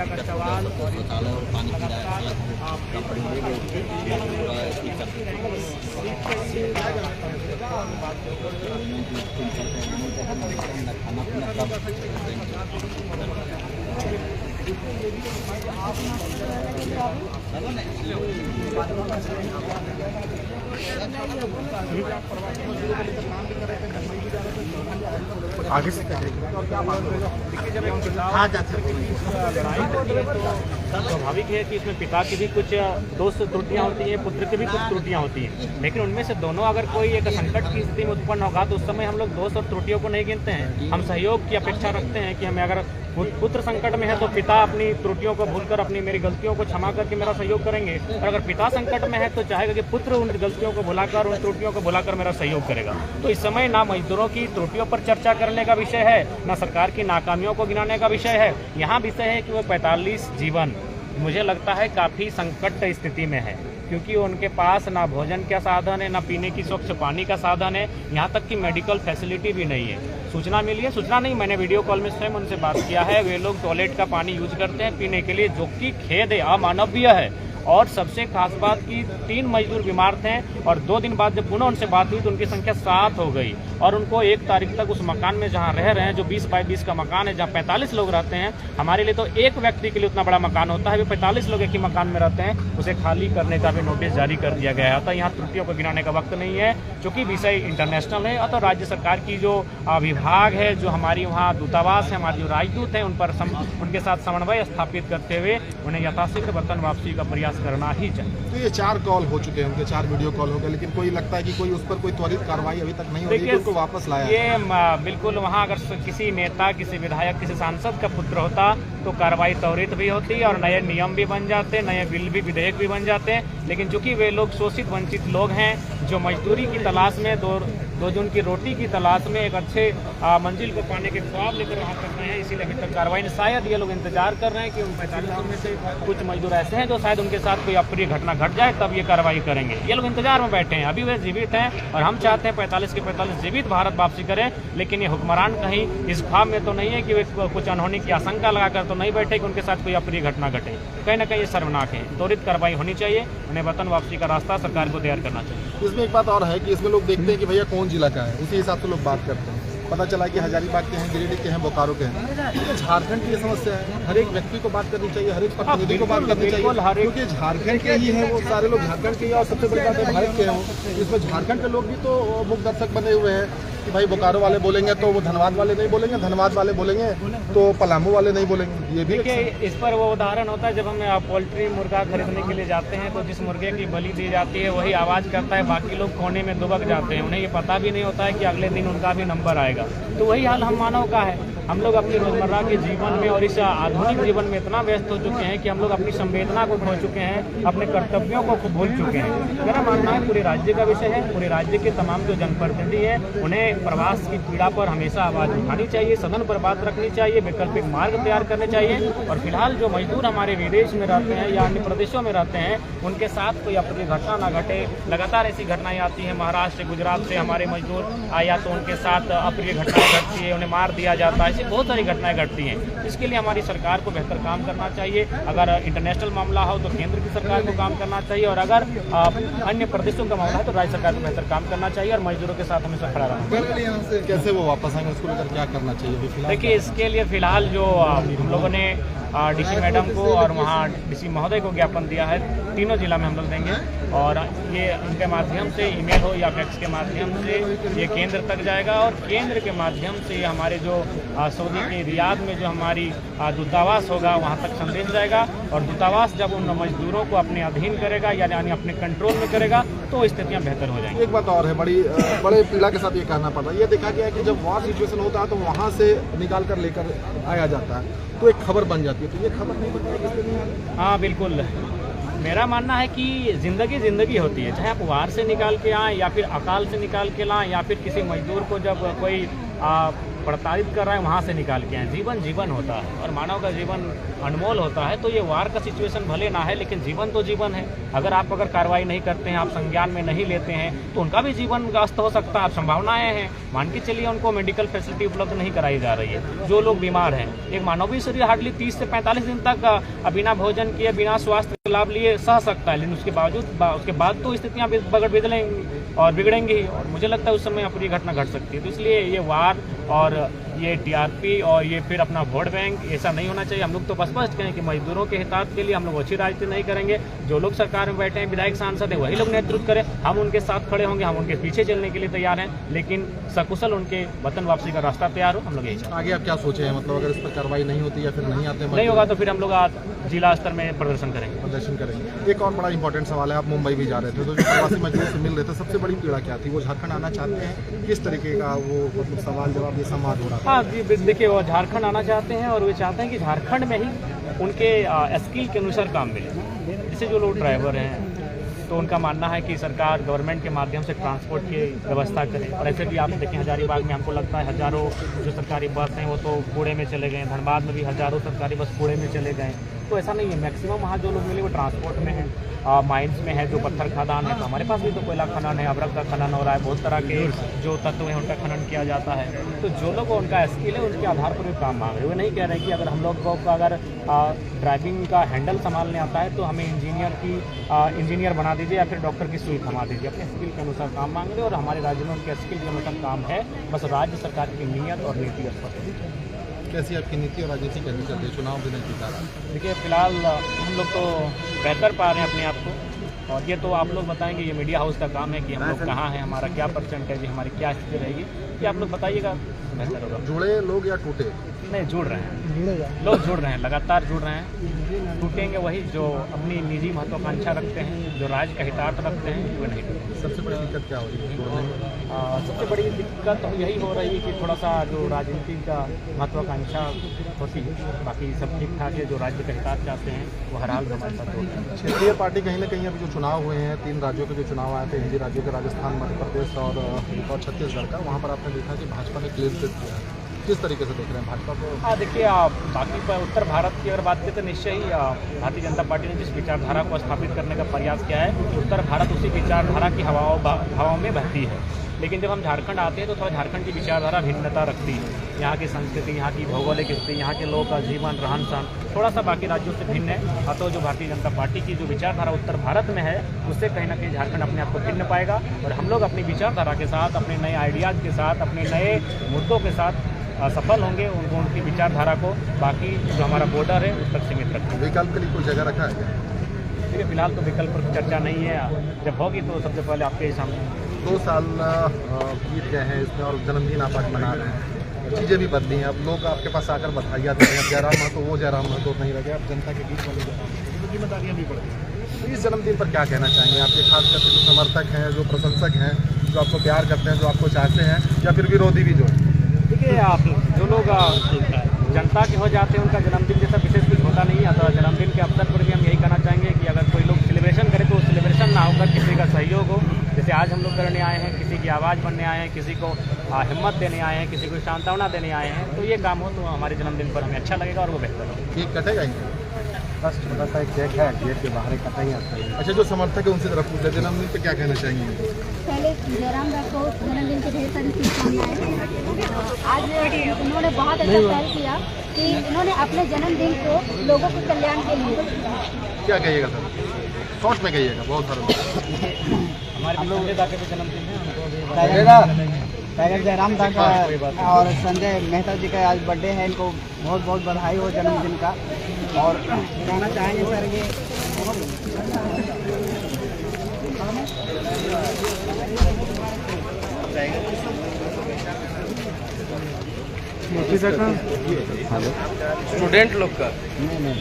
समस्या का सवाल शौचालय और पानी की खाना पीना सब आगे से देखिए जब एक पिता लड़ाई होती है तो स्वाभाविक है कि इसमें पिता की भी कुछ दोष त्रुटियां होती हैं, पुत्र की भी कुछ त्रुटियां होती हैं, लेकिन उनमें से दोनों अगर कोई एक संकट की स्थिति में उत्पन्न होगा तो उस समय हम लोग दोष और त्रुटियों को नहीं गिनते हैं। हम सहयोग की अपेक्षा रखते हैं कि हमें अगर पुत्र संकट में है तो पिता अपनी त्रुटियों को भूलकर अपनी मेरी गलतियों को क्षमा करके मेरा सहयोग करेंगे, और अगर पिता संकट में है तो चाहेगा कि पुत्र उन गलतियों को भुलाकर, उन त्रुटियों को भुलाकर मेरा सहयोग करेगा। तो इस समय ना मजदूरों की त्रुटियों पर चर्चा करने का विषय है, ना सरकार की नाकामियों को गिनाने का विषय है। यहाँ विषय है कि वो 45 जीवन मुझे लगता है काफ़ी संकट स्थिति में है, क्योंकि उनके पास ना भोजन का साधन है, ना पीने की स्वच्छ पानी का साधन है, यहाँ तक कि मेडिकल फैसिलिटी भी नहीं है। सूचना मिली है, सूचना नहीं, मैंने वीडियो कॉल में स्वयं उनसे बात किया है, वे लोग टॉयलेट का पानी यूज करते हैं पीने के लिए, जो कि खेद है, अमानवीय है। और सबसे खास बात कि 3 मजदूर बीमार थे और 2 दिन बाद जब पुनः उनसे बात हुई तो उनकी संख्या 7 हो गई, और उनको 1 तारीख तक उस मकान में जहां रह रहे हैं, जो 20 बाई 20 का मकान है, जहां 45 लोग रहते हैं, हमारे लिए तो एक व्यक्ति के लिए उतना बड़ा मकान होता है, वे 45 लोग एक ही मकान में रहते हैं, उसे खाली करने का भी नोटिस जारी कर दिया गया है। तो यहाँ त्रुटियों को गिनाने का वक्त नहीं है, क्योंकि विषय इंटरनेशनल है। तो राज्य सरकार की जो विभाग है, जो हमारी वहाँ दूतावास है, हमारे जो राजदूत हैं, उन पर उनके साथ समन्वय स्थापित करते हुए उन्हें यथाशीघ्र वतन वापसी का प्रयास करना ही चाहिए। तो ये 4 कॉल हो चुके हैं, उनके 4 वीडियो कॉल हो गए, लेकिन कोई लगता है कि कोई उस पर कोई त्वरित कार्रवाई अभी तक नहीं हो रही है, उनको वापस लाया। ये बिल्कुल वहाँ अगर किसी नेता, किसी विधायक, किसी सांसद का पुत्र होता तो कार्रवाई त्वरित भी होती और नए नियम भी बन जाते, नए बिल भी, विधेयक भी बन जाते। लेकिन चूंकि वे लोग शोषित वंचित लोग हैं, जो मजदूरी की तलाश में, दो जून की रोटी की तलाश में एक अच्छे मंजिल को पाने के ख्वाब लेकर वहाँ तक गए हैं, इसीलिए अभी तक कार्रवाई नहीं। शायद ये लोग इंतजार कर रहे हैं कि उन 45 में से कुछ मजदूर ऐसे हैं जो शायद उनके साथ कोई अप्रिय घटना घट जाए, तब ये कार्रवाई करेंगे। ये लोग इंतजार में बैठे हैं, अभी वे जीवित हैं और हम चाहते हैं 45 के 45 जीवित भारत वापसी करें, लेकिन ये हुक्मरान कहीं इस ख्वाब में तो नहीं है कि वे कुछ अनहोनी की आशंका लगाकर तो नहीं बैठे कि उनके साथ कोई अप्रिय घटना घटे। कहीं ना कहीं ये शर्मनाक है, त्वरित कार्रवाई होनी चाहिए, उन्हें वतन वापसी का रास्ता सरकार को तैयार करना चाहिए। इसमें एक बात और है कि इसमें लोग देखते हैं कि भैया कौन जिला का है, उसी हिसाब से लोग बात करते हैं। पता चला कि हजारीबाग के हैं, गिरिडीह के हैं, बोकारो के हैं। तो झारखंड की ये समस्या है, हर एक व्यक्ति को बात करनी चाहिए, हर एक प्रतिनिधि को बात करनी चाहिए, क्योंकि झारखंड के ही है वो, सारे लोग झारखंड के ही, और सबसे बड़ी बात है भारत के हैं। इसमें झारखंड के लोग भी तो मुख्य दर्शक बने हुए हैं कि भाई बोकारो वाले बोलेंगे तो वो धनबाद वाले नहीं बोलेंगे, धनबाद वाले बोलेंगे तो पलामू वाले नहीं बोलेंगे। ये भी इस पर वो उदाहरण होता है, जब हम पोल्ट्री मुर्गा खरीदने के लिए जाते हैं तो जिस मुर्गे की बलि दी जाती है वही आवाज़ करता है, बाकी लोग कोने में दुबक जाते हैं, उन्हें ये पता भी नहीं होता है कि अगले दिन उनका भी नंबर आएगा। तो वही हाल हम मानव का है। हम लोग अपनी रोजमर्रा के जीवन में और इस आधुनिक जीवन में इतना व्यस्त हो चुके हैं कि हम लोग अपनी संवेदना को खो चुके हैं, अपने कर्तव्यों को भूल चुके हैं। मेरा मानना है पूरे राज्य का विषय है, पूरे राज्य के तमाम जो जनप्रतिनिधि हैं उन्हें प्रवास की पीड़ा पर हमेशा आवाज़ उठानी चाहिए, सदन पर बात रखनी चाहिए, वैकल्पिक मार्ग तैयार करने चाहिए। और फिलहाल जो मजदूर हमारे विदेश में रहते हैं या अन्य प्रदेशों में रहते हैं, उनके साथ कोई अप्रिय घटना ना घटे। लगातार ऐसी घटनाएं आती हैं, महाराष्ट्र, गुजरात से हमारे मजदूर आया तो उनके साथ अप्रिय घटनाएं घटती है, उन्हें मार दिया जाता है, ऐसी बहुत सारी घटनाएं घटती हैं। इसके लिए हमारी सरकार को बेहतर काम करना चाहिए। अगर इंटरनेशनल मामला हो तो केंद्र की सरकार को काम करना चाहिए, और अगर अन्य प्रदेशों का मामला है तो राज्य सरकार को बेहतर काम करना चाहिए और मजदूरों के साथ हमेशा खड़ा रहना। कैसे वो वापस आएंगे, उसको लेकर क्या करना चाहिए? देखिए, इसके लिए फिलहाल जो हम लोगों ने डीसी मैडम को और वहाँ डीसी महोदय को ज्ञापन दिया है, तीनों जिला में हम लोग देंगे, और ये उनके माध्यम से ईमेल हो या फैक्स के माध्यम से ये केंद्र तक जाएगा, और केंद्र के माध्यम से हमारे जो सऊदी के रियाद में जो हमारी दूतावास होगा वहाँ तक संदेश जाएगा। और दूतावास जब उन मजदूरों को अपने अधीन करेगा यानी अपने कंट्रोल में करेगा तो स्थितियाँ बेहतर हो जाएंगी। एक बात और है, बड़े पीड़ा के साथ ये कहना पड़ता है, ये देखा गया है कि जब वॉर सिचुएशन होता है तो वहाँ से निकाल कर लेकर आया जाता है तो एक खबर बन जाती है, तो ये खबर नहीं बन जाती। हाँ बिल्कुल, मेरा मानना है कि ज़िंदगी होती है, चाहे आप वार से निकाल के आएँ या फिर अकाल से निकाल के लाएँ, या फिर किसी मजदूर को जब कोई प्रताड़ित कर रहा है वहाँ से निकाल के आए। जीवन जीवन होता है और मानव का जीवन अनमोल होता है। तो ये वार का सिचुएशन भले ना है, लेकिन जीवन तो जीवन है। अगर कार्रवाई नहीं करते हैं, आप संज्ञान में नहीं लेते हैं, तो उनका भी जीवन अस्त हो सकता है। संभावनाएं हैं, मान के चलिए उनको मेडिकल फैसिलिटी उपलब्ध नहीं कराई जा रही है। जो लोग बीमार हैं, एक मानवीय शरीर हार्डली 30 से 45 दिन तक बिना भोजन किए, बिना स्वास्थ्य लाभ लिए सह सकता है, लेकिन उसके बाद तो स्थितियाँ बिगड़ेंगी और मुझे लगता है उस समय पूरी घटना घट सकती है। तो इसलिए ये वार और ये टीआरपी और ये फिर अपना वोट बैंक, ऐसा नहीं होना चाहिए। हम लोग तो स्पष्ट कहें कि मजदूरों के हितार्थ के लिए हम लोग अच्छी राजनीति नहीं करेंगे। जो लोग सरकार में बैठे हैं, विधायक सांसद है, वही लोग नेतृत्व करें, हम उनके साथ खड़े होंगे, हम उनके पीछे चलने के लिए तैयार हैं, लेकिन सकुशल उनके वतन वापसी का रास्ता तैयार हो। हम लोग यही आगे आप क्या सोचे हैं, मतलब अगर इस पर कार्रवाई नहीं होती या फिर नहीं आते नहीं होगा तो फिर हम लोग आज जिला स्तर में प्रदर्शन करेंगे। एक और बड़ा इंपॉर्टेंट सवाल है, आप मुंबई भी जा रहे थे तो जो प्रवासी मजदूर से मिल रहे थे, सबसे बड़ी पीड़ा क्या थी? वो झारखंड आना चाहते हैं, किस तरीके का वो मतलब सवाल जवाब ये संवाद हो रहा था? हाँ जी, देखिए वो झारखंड आना चाहते हैं और वे चाहते हैं कि झारखंड में ही उनके स्किल के अनुसार काम मिले। जैसे जो लोग ड्राइवर हैं तो उनका मानना है कि सरकार गवर्नमेंट के माध्यम से ट्रांसपोर्ट की व्यवस्था करे। और ऐसे भी आप देखें हजारीबाग में हमको लगता है हज़ारों जो सरकारी बस हैं वो तो कूड़े में चले गए, धनबाद में भी हज़ारों सरकारी बस कूड़े में चले गए। तो ऐसा नहीं है, मैक्सिमम वहाँ जो लोग मिले वो ट्रांसपोर्ट में है, माइंस में है, जो पत्थर खदान है। तो हमारे पास भी तो कोयला खनन है, अबरक का खनन हो रहा है, बहुत तरह के जो तत्व हैं उनका खनन किया जाता है। तो जो लोग उनका स्किल है उनके आधार पर भी काम मांग रहे हैं। वो नहीं कह रहे हैं कि अगर हम लोग को अगर ड्राइविंग का हैंडल संभालने आता है तो हमें इंजीनियर बना दीजिए या फिर डॉक्टर की सुई थमा दीजिए। अपने स्किल के अनुसार काम मांग रहे हैं और हमारे राज्य में उनके स्किल के अनुसार काम है। बस राज्य सरकार की नीयत और नीति स्पष्ट है। कैसी आपकी नीति और राजनीति कैसी चल रही है? चुनाव भी नहीं जीता रहा। देखिए फिलहाल हम लोग तो बेहतर पा रहे हैं अपने आप को, और ये तो आप लोग बताएंगे, ये मीडिया हाउस का काम है कि हम लोग कहाँ हैं, हमारा क्या परसेंटेज है, हमारी क्या स्थिति रहेगी, ये आप लोग बताइएगा, बेहतर होगा। जुड़े लोग या टूटे? नहीं, जुड़ रहे हैं लोग, जुड़ रहे हैं, लगातार जुड़ रहे हैं। टूटेंगे वही जो अपनी निजी महत्वाकांक्षा रखते हैं, जो राज्य का हितार्थ रखते हैं, वो नहीं टूटेंगे। सबसे बड़ी दिक्कत क्या हो रही है? सबसे बड़ी दिक्कत यही हो रही है कि थोड़ा सा जो राजनीति का महत्वाकांक्षा होती है, बाकी सब ठीक ठाक है। जो राज्य का हितार्थ चाहते हैं वो हर हाल में हमारे साथ होता है। क्षेत्रीय पार्टी कहीं ना कहीं अभी जो चुनाव हुए हैं, 3 राज्यों के जो चुनाव आए थे, हिंदी राज्यों के, राजस्थान, मध्य प्रदेश और छत्तीसगढ़ का, वहाँ पर आपने देखा कि भाजपा ने क्लीन स्वीप किया है। किस तरीके से देख रहे हैं भाजपा को? हाँ देखिए, बाकी पर उत्तर भारत की अगर बात करें तो निश्चय ही भारतीय जनता पार्टी ने जिस विचारधारा को स्थापित करने का प्रयास किया है, उत्तर भारत उसी विचारधारा की हवाओं में बहती है। लेकिन जब हम झारखंड आते हैं तो थोड़ा झारखंड की विचारधारा भिन्नता रखती है। यहाँ की संस्कृति, यहाँ की भौगोलिक स्थिति, यहाँ के लोगों का जीवन, रहन सहन थोड़ा सा बाकी राज्यों से भिन्न है। अतः जो भारतीय जनता पार्टी की जो विचारधारा उत्तर भारत में है, उससे कहीं ना कहीं झारखंड अपने आप को भिन्न पाएगा। और हम लोग अपनी विचारधारा के साथ, अपने नए आइडियाज़ के साथ, अपने नए मुद्दों के साथ सफल होंगे। उनको उनकी विचारधारा को बाकी जो हमारा बॉर्डर है उस तक सीमित रखें। विकल्प के लिए कोई जगह रखा है? देखिए फिलहाल तो विकल्प पर चर्चा नहीं है, जब होगी तो सबसे पहले आपके सामने। 2 साल बीत गए हैं इसमें और जन्मदिन आप आज मना रहे हैं, चीज़ें भी बदली हैं। अब लोग आपके पास आकर बधाइयाँ दे रहे हैं। जयराम महतो वो जयराम महतो नहीं रह गए, अब जनता के बीच वाली जिम्मेदारियाँ भी बढ़ गई। तो इस जन्मदिन पर क्या कहना चाहेंगे आपके, खास करके जो समर्थक हैं, जो प्रशंसक हैं, जो आपको प्यार करते हैं, जो आपको चाहते हैं, या फिर विरोधी भी जो है? देखिए आप जो लोग जनता के हो जाते हैं उनका जन्मदिन जैसा विशेष कुछ होता नहीं है। तो जन्मदिन के अवसर पर भी हम यही कहना चाहेंगे कि अगर कोई लोग सेलिब्रेशन करे तो सेलिब्रेशन ना होकर किसी का सहयोग हो। जैसे आज हम लोग करने आए हैं, किसी की आवाज़ बनने आए हैं, किसी को हिम्मत देने आए हैं, किसी को सांत्वना देने आए हैं, तो ये काम हो तो हमारे जन्मदिन पर हमें अच्छा लगेगा और वो बेहतर हो। केक कटेगा? बस छोटा सा एक केक है, गेट के बाहर कटा ही आता है। अच्छा, जो समर्थक है उनसे जरा पूछ ले, जन्मदिन पे क्या कहना चाहेंगे? पहले जयराम को जन्मदिन की ढेर सारी शुभकामनाएं। आज उन्होंने बहुत अच्छा पहल किया कि इन्होंने अपने जन्मदिन को लोगों के कल्याण के लिए। क्या कहिएगा सर, शॉर्ट में कहिएगा, बहुत सारा हमारे संजय दा के भी जन्मदिन है, उनको टाइगर जयराम दा का और संजय मेहता जी का आज बर्थडे है। इनको बहुत बहुत बधाई हो जन्मदिन का। और कहना चाहेंगे सर ये स्टूडेंट लोग का नहीं